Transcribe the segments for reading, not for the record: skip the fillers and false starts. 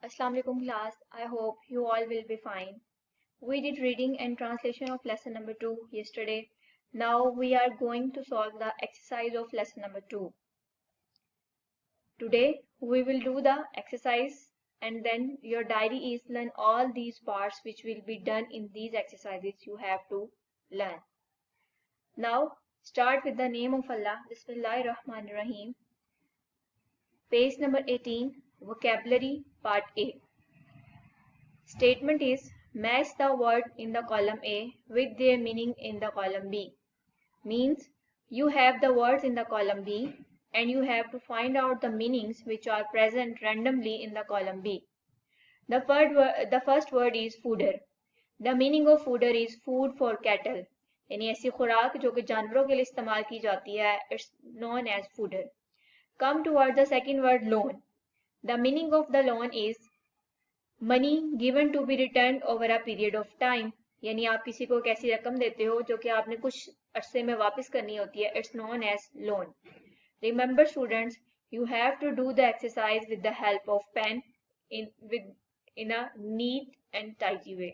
Assalamu alaikum class. I hope you all will be fine. We did reading and translation of lesson number 2 yesterday. Now we are going to solve the exercise of lesson number 2. Today we will do the exercise and then your diary is learn all these parts which will be done in these exercises you have to learn. Now start with the name of Allah. Bismillahir Rahmanir Rahim. Page number 18, vocabulary part A. Statement is match the word in the column A with their meaning in the column B. Means you have the words in the column B and you have to find out the meanings which are present randomly in the column B. The first word is fooder. The meaning of fooder is food for cattle. यानी ऐसी खुराक जो कि जानवरों के लिए इस्तेमाल की जाती है, it's known as fooder. Come towards the second word loan. The meaning of the loan is money given to be return over a period of time, यानी आप किसी को एक ऐसी रकम देते हो जो कि आपने कुछ अरसे में वापस करनी होती है. It's known as loan. Remember students, you have to do the exercise with the help of pen in a neat and tidy way.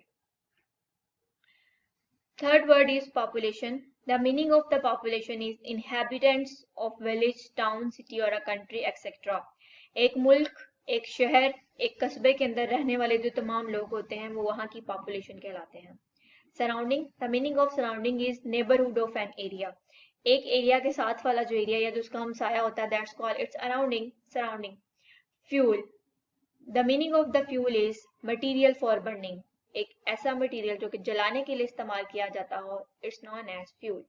Third word is population. The meaning of the population is inhabitants of village, town, city or a country etc. एक मुल्क, एक शहर, एक कस्बे के अंदर रहने वाले जो तमाम लोग होते हैं वो वहाँ की पॉपुलेशन कहलाते हैं. Surrounding. The meaning of surrounding is neighbourhood of an area. एक एरिया के साथ वाला जो एरिया या जो उसका हमसाया होता है, that's called its अराउंडिंग, surrounding. Fuel. The meaning of the fuel is material for burning. एक ऐसा मटीरियल जो कि जलाने के लिए इस्तेमाल किया जाता हो, it's known as fuel.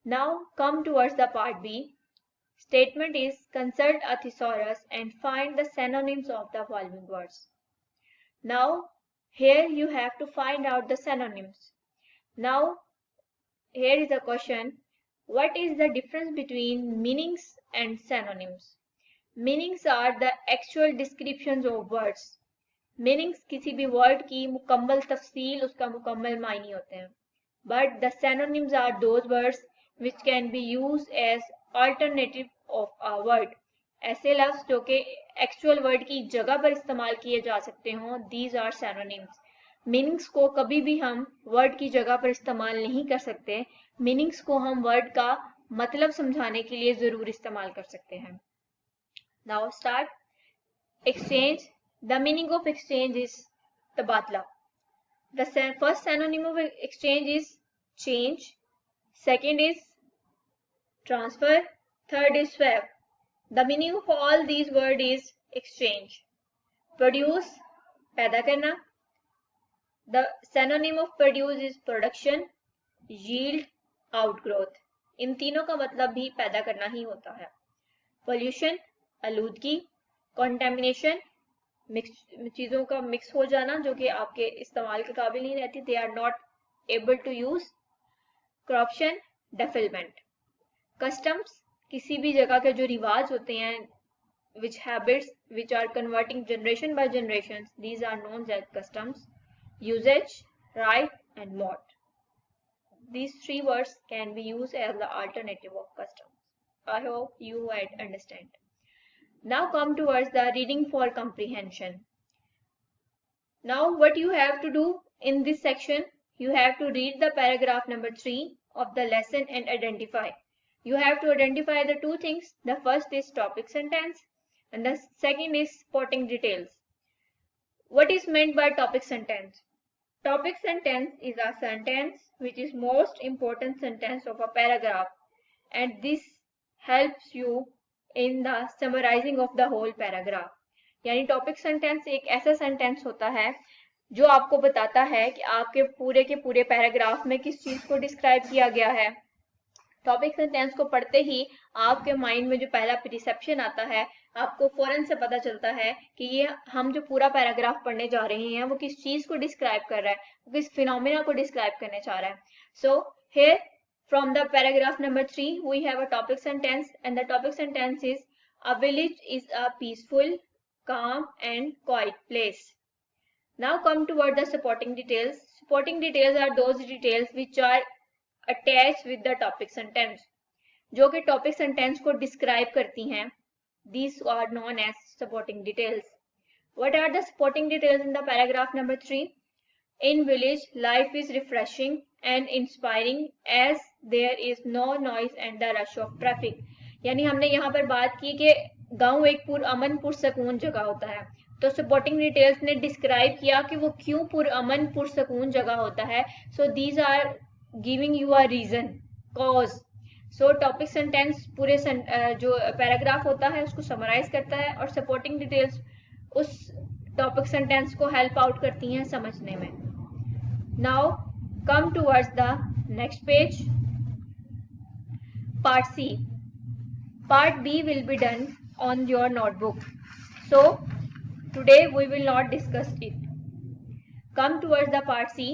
Now come towards the part B. Statement is consult a thesaurus and find the synonyms of the following words. Now here you have to find out the synonyms. Now here is a question. What is the difference between meanings and synonyms? Meanings are the actual descriptions of words. Meanings किसी भी word की मुकम्मल तफसील, उसका मुकम्मल मायने होते हैं. But the synonyms are those words which can be used as alternative of a word. ऐसे लफ्ज जो कि एक्चुअल वर्ड की जगह पर इस्तेमाल किए जा सकते हों, these are synonyms. मीनिंग्स को कभी भी हम वर्ड की जगह पर इस्तेमाल नहीं कर सकते. मीनिंग्स को हम वर्ड का मतलब समझाने के लिए जरूर इस्तेमाल कर सकते हैं. Now start. Exchange. The meaning of exchange is तबादला. The first synonym of exchange is change. Second is transfer. Third is swap. The meaning of all these words is exchange. Produce, पैदा करना. The synonym of produce is production. Yield, outgrowth. इन तीनों का मतलब भी पैदा करना ही होता है. Pollution, आलूदगी. Contamination, चीज़ों का मिक्स हो जाना जो कि आपके इस्तेमाल के काबिल नहीं रहती. They are not able to use. Corruption, defilement. Customs, किसी भी जगह के जो रिवाज होते हैं, which habits which are converting generation by generation, these are known as customs. Usage, right and mode. These three words can be used as the alternative of customs. I hope you had understand. Now come towards the reading for comprehension. Now what you have to do in this section, you have to read the paragraph number 3 of the lesson and identify. You have to identify the two things. The first is topic sentence and the second is supporting details. What is meant by topic sentence? Topic sentence is a sentence which is most important sentence of a paragraph and this helps you in the summarizing of the whole paragraph. यानी topic sentence एक ऐसा sentence होता है जो आपको बताता है कि आपके पूरे के पूरे पैराग्राफ में किस चीज को डिस्क्राइब किया गया है. टॉपिक सेंटेंस को पढ़ते ही आपके माइंड में जो पहला प्रिसेप्शन आता है, आपको फौरन से पता चलता है कि ये हम जो पूरा पैराग्राफ पढ़ने जा रहे हैं वो किस चीज को डिस्क्राइब कर रहा है, वो किस फिनोमेना को डिस्क्राइब करने चाह रहा है. So here from the paragraph number 3 we have a topic sentence and the topic sentence is a village is a peaceful, calm and quiet place. Now come toward the supporting details. Supporting details are those details which are attached with the topic sentence, जो कि topic sentence को describe करती हैं. These are known as supporting details. What are the supporting details in the paragraph number 3? In village, life is refreshing and inspiring as there is no noise and the rush of traffic. यानी हमने यहाँ पर बात की कि गांव एक अमन पुरसकून जगह होता है, तो सपोर्टिंग डिटेल्स ने डिस्क्राइब किया कि वो क्यों अमन पुरसकून जगह होता है. So these are giving you a reason, cause. So topic sentence पूरे जो पैराग्राफ होता है उसको समराइज करता है और सपोर्टिंग डिटेल्स उस टॉपिक सेंटेंस को हेल्प आउट करती हैं समझने में. Now come towards the next page. Part C. Part B will be done on your notebook. So today we will not discuss it. Come towards the part C.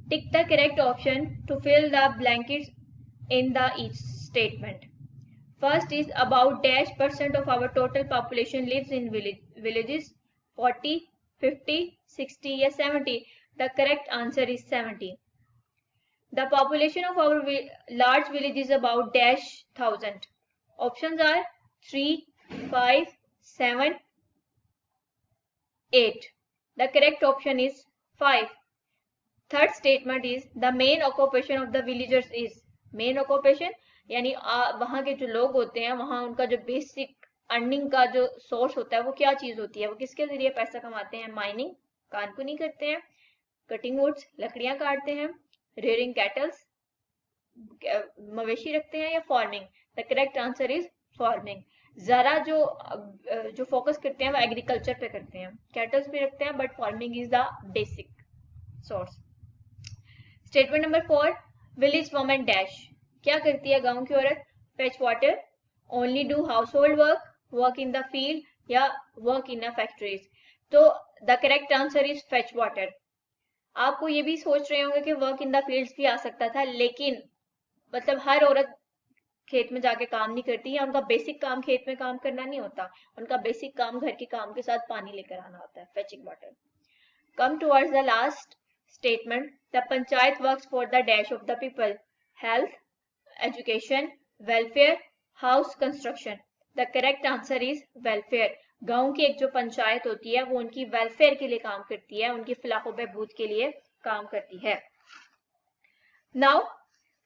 Tick the correct option to fill the blanks in the each statement. First is about dash % of our total population lives in villages. 40, 50, 60 या 70. The correct answer is 70. The population of our large village is about dash thousand. Options are 3, 5, 7, 8. The correct option is 5. Third statement is the main occupation of the villagers is. Main occupation यानी वहाँ के जो लोग होते हैं वहाँ उनका जो बेसिक अर्निंग का जो सोर्स होता है वो क्या चीज होती है, वो किसके जरिए पैसा कमाते हैं. माइनिंग, कानकुनी करते हैं, कटिंग वुड्स, लकड़ियां काटते हैं, रेयरिंग कैटल्स, मवेशी रखते हैं, या farming. The correct answer is farming. जरा जो फोकस करते हैं वो एग्रीकल्चर पे करते हैं, कैटल्स भी रखते हैं but farming is the basic source. Statement number 4. Village woman dash. क्या करती है गांव की औरत? Fetch water, only do house hold work, work in the field या वर्क इन द फैक्ट्रीज. तो the correct answer is fetch water. आपको ये भी सोच रहे होंगे कि वर्क इन द फील्ड्स भी आ सकता था, लेकिन मतलब हर औरत खेत में जाके काम नहीं करती है. उनका बेसिक काम खेत में काम करना नहीं होता, उनका बेसिक काम घर के काम के साथ पानी लेकर आना होता है, fetching water. Come towards the last statement. The panchayat works for the dash of the people. Health, education, welfare, house construction. The correct answer is welfare. गांव की एक जो पंचायत होती है वो उनकी वेलफेयर के लिए काम करती है, उनकी फलाह बहबूद के लिए काम करती है. Now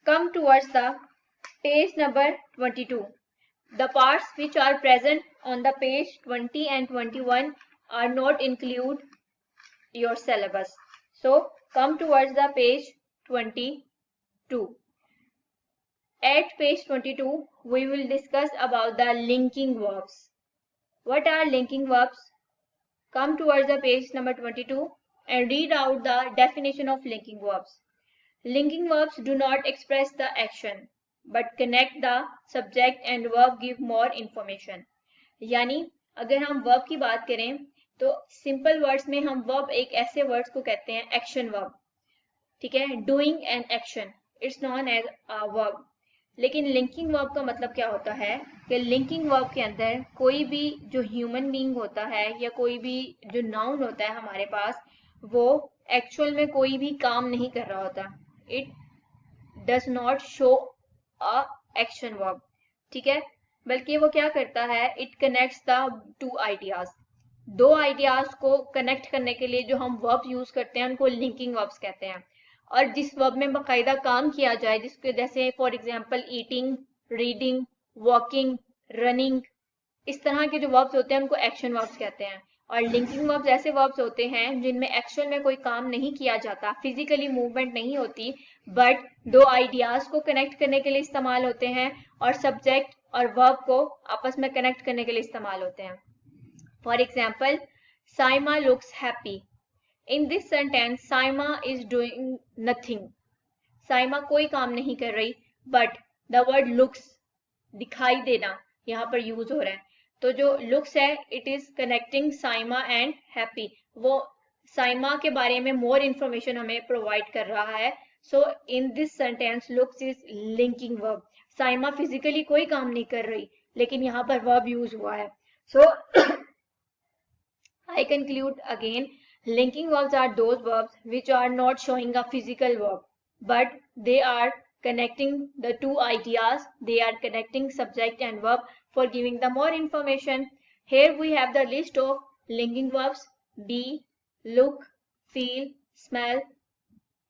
come towards the page number 22. The parts which are present on the page 20 and 21 are not include your syllabus. So come towards the page 22. At page 22 we will discuss about the linking verbs. What are linking verbs? Come towards the page number 22 and read out the definition of linking verbs. Linking verbs do not express the action but connect the subject and verb give more information. यानी अगर हम verb की बात करें तो simple words में हम verb एक ऐसे words को कहते हैं action verb. ठीक है, doing an action, it's known as a verb. लेकिन लिंकिंग वर्ब का मतलब क्या होता है कि लिंकिंग वर्ब के अंदर कोई भी जो ह्यूमन बीइंग होता है या कोई भी जो नाउन होता है हमारे पास, वो एक्चुअल में कोई भी काम नहीं कर रहा होता. It does not show a action verb. ठीक है, बल्कि वो क्या करता है, it connects the two ideas. दो आइडियाज को कनेक्ट करने के लिए जो हम वर्ब यूज करते हैं उनको लिंकिंग वर्ब्स कहते हैं. और जिस वर्ब में बाकायदा काम किया जाए, जिसके जैसे for example eating, reading, walking, running, इस तरह के जो वर्ब्स होते हैं उनको एक्शन वर्ब्स कहते हैं. और लिंकिंग वर्ब्स ऐसे वर्ब्स होते हैं जिनमें एक्चुअल में कोई काम नहीं किया जाता, फिजिकली मूवमेंट नहीं होती, बट दो आइडियाज को कनेक्ट करने के लिए इस्तेमाल होते हैं और सब्जेक्ट और वर्ब को आपस में कनेक्ट करने के लिए इस्तेमाल होते हैं. For example, Saima looks happy. In this sentence, Saima is doing nothing. Saima कोई काम नहीं कर रही, but the word looks, दिखाई देना, यहाँ पर यूज हो रहा है. तो जो looks है, it is connecting Saima and happy. वो Saima के बारे में more information हमें provide कर रहा है. So in this sentence, looks is linking verb. Saima physically कोई काम नहीं कर रही, लेकिन यहाँ पर verb यूज हुआ है. So I conclude again. Linking verbs are those verbs which are not showing a physical verb, but they are connecting the two ideas. They are connecting subject and verb for giving the more information. Here we have the list of linking verbs be, look, feel, smell,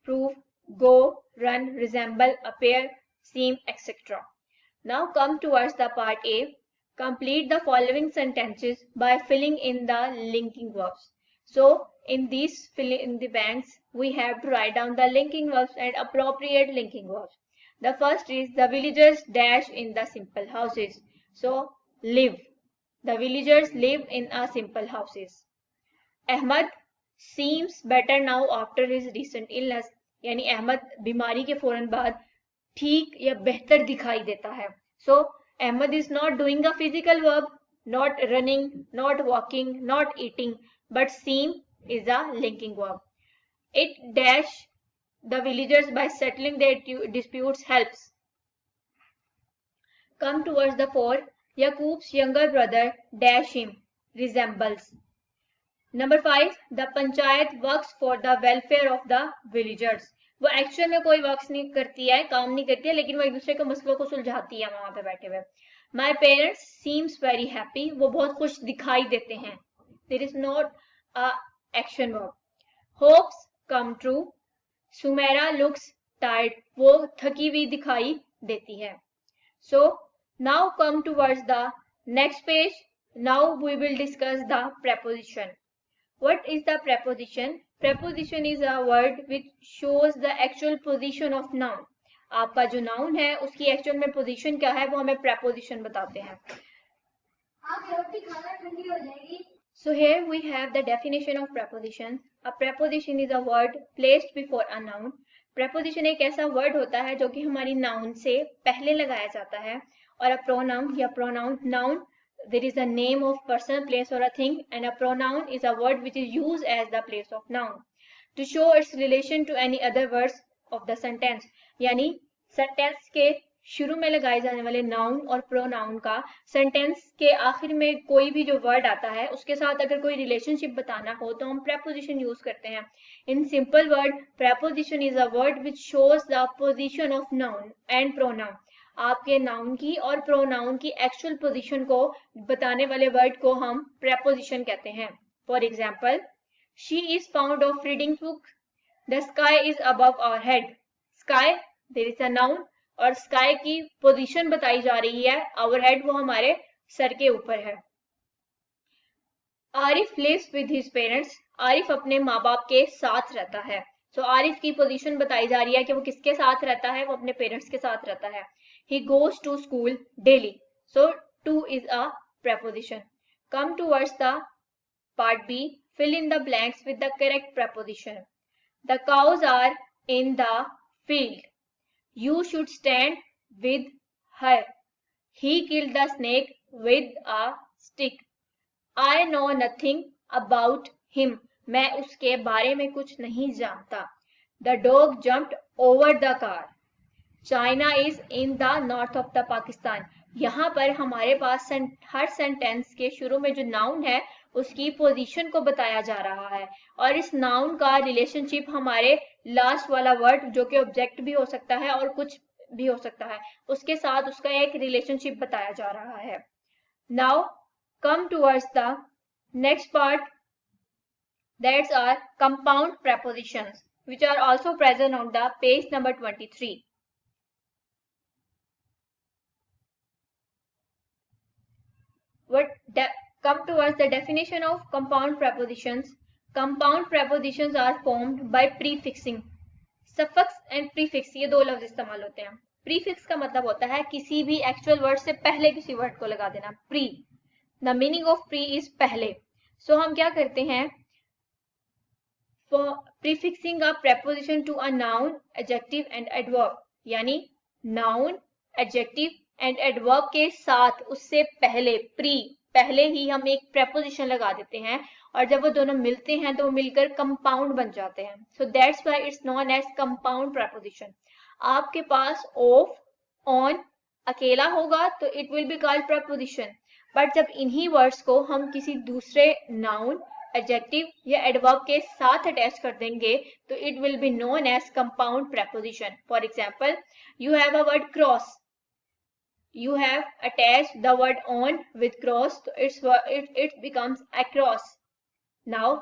prove, go, run, resemble, appear, seem, etc. Now come towards the part A. Complete the following sentences by filling in the linking verbs. So in these fill in the blanks, we have to write down the linking verbs and appropriate linking verbs. The first is the villagers dash in the simple houses. So live. The villagers live in a simple houses. Ahmad seems better now after his recent illness. यानी अहमद बीमारी के फौरन बाद ठीक या बेहतर दिखाई देता है. So Ahmad is not doing a physical verb, not running, not walking, not eating, but seem is a linking verb. It dash the villagers by settling their disputes helps. Come towards the four. Yaqub's younger brother dash him resembles. Number 5. The panchayat works for the welfare of the villagers. वो actual में कोई work नहीं करती है, काम नहीं करती है, लेकिन वो एक दूसरे के मसलों को सुलझाती है वहां पे बैठे हुए. My parents seems very happy. वो बहुत खुश दिखाई देते हैं. There is not a action verb. Hopes come true. Sumera looks tired. वो थकी हुई दिखाई देती है. So now come towards the next page. Now we will discuss the preposition. What is the preposition? Preposition is a word which shows the actual position of noun. आपका जो noun है उसकी actual में position क्या है वो हमें preposition बताते हैं. रोटी खाना ठंडी हो जाएगी. So here we have the definition of preposition. A preposition is a word placed before a noun. Preposition एक ऐसा word होता है जो कि हमारी noun से पहले लगाया जाता है. और a pronoun या pronoun noun, there is a name of person, place or a thing, and a pronoun is a word which is used as the place of noun to show its relation to any other words of the sentence. यानी sentence के शुरू में लगाए जाने वाले noun और pronoun का sentence के आखिर में कोई भी जो word आता है उसके साथ अगर कोई relationship बताना हो तो हम preposition use करते हैं. In simple word, preposition is a word which shows the position of noun and pronoun. आपके नाउन की और प्रोनाउन की एक्चुअल पोजीशन को बताने वाले वर्ड को हम प्रेपोजिशन कहते हैं. For example, she is found of reading book. The sky is above our head. Sky there is a noun और स्काई की पोजीशन बताई जा रही है. आवर हेड वो हमारे सर के ऊपर है. Arif lives with his parents. Arif अपने माँ बाप के साथ रहता है. सो आरिफ की पोजीशन बताई जा रही है कि वो किसके साथ रहता है, वो अपने पेरेंट्स के साथ रहता है. He goes to school daily. So to is a preposition. Come towards the part B. Fill in the blanks with the correct preposition. The cows are in the field. You should stand with her. He killed the snake with a stick. I know nothing about him. मैं उसके बारे में कुछ नहीं जानता. The dog jumped over the car. China is in the north of the Pakistan. यहाँ पर हमारे पास हर सेंटेंस के शुरू में जो नाउन है उसकी पोजीशन को बताया जा रहा है और इस नाउन का रिलेशनशिप हमारे लास्ट वाला वर्ड जो कि ऑब्जेक्ट भी हो सकता है और कुछ भी हो सकता है उसके साथ उसका एक रिलेशनशिप बताया जा रहा है. Now come towards the next part, that's are compound prepositions which are also present on the page number 23. Come towards the definition of compound prepositions. Compound prepositions are formed by prefixing. Suffix and prefix ये दो लफ्ज इस्तेमाल होते हैं. Prefix का मतलब होता है किसी भी actual word से पहले किसी word को लगा देना. Pre. The meaning of pre is पहले. So हम क्या करते हैं? For prefixing a preposition to a noun, adjective and adverb. यानी noun, adjective एंड एडवर्ब के साथ उससे पहले पहले ही हम एक प्रेपोजिशन लगा देते हैं और जब वो दोनों मिलते हैं तो वो मिलकर कंपाउंड बन जाते हैं. So that's why it's known as compound preposition. आपके पास ऑफ, ऑन अकेला होगा तो it will be called preposition. But जब इन्हीं वर्ड्स को हम किसी दूसरे नाउन, एडजेक्टिव या एडवर्ब के साथ अटैच कर देंगे तो it will be known as compound preposition. For example, you have a word cross. You have attached the word on with cross, so it becomes across. Now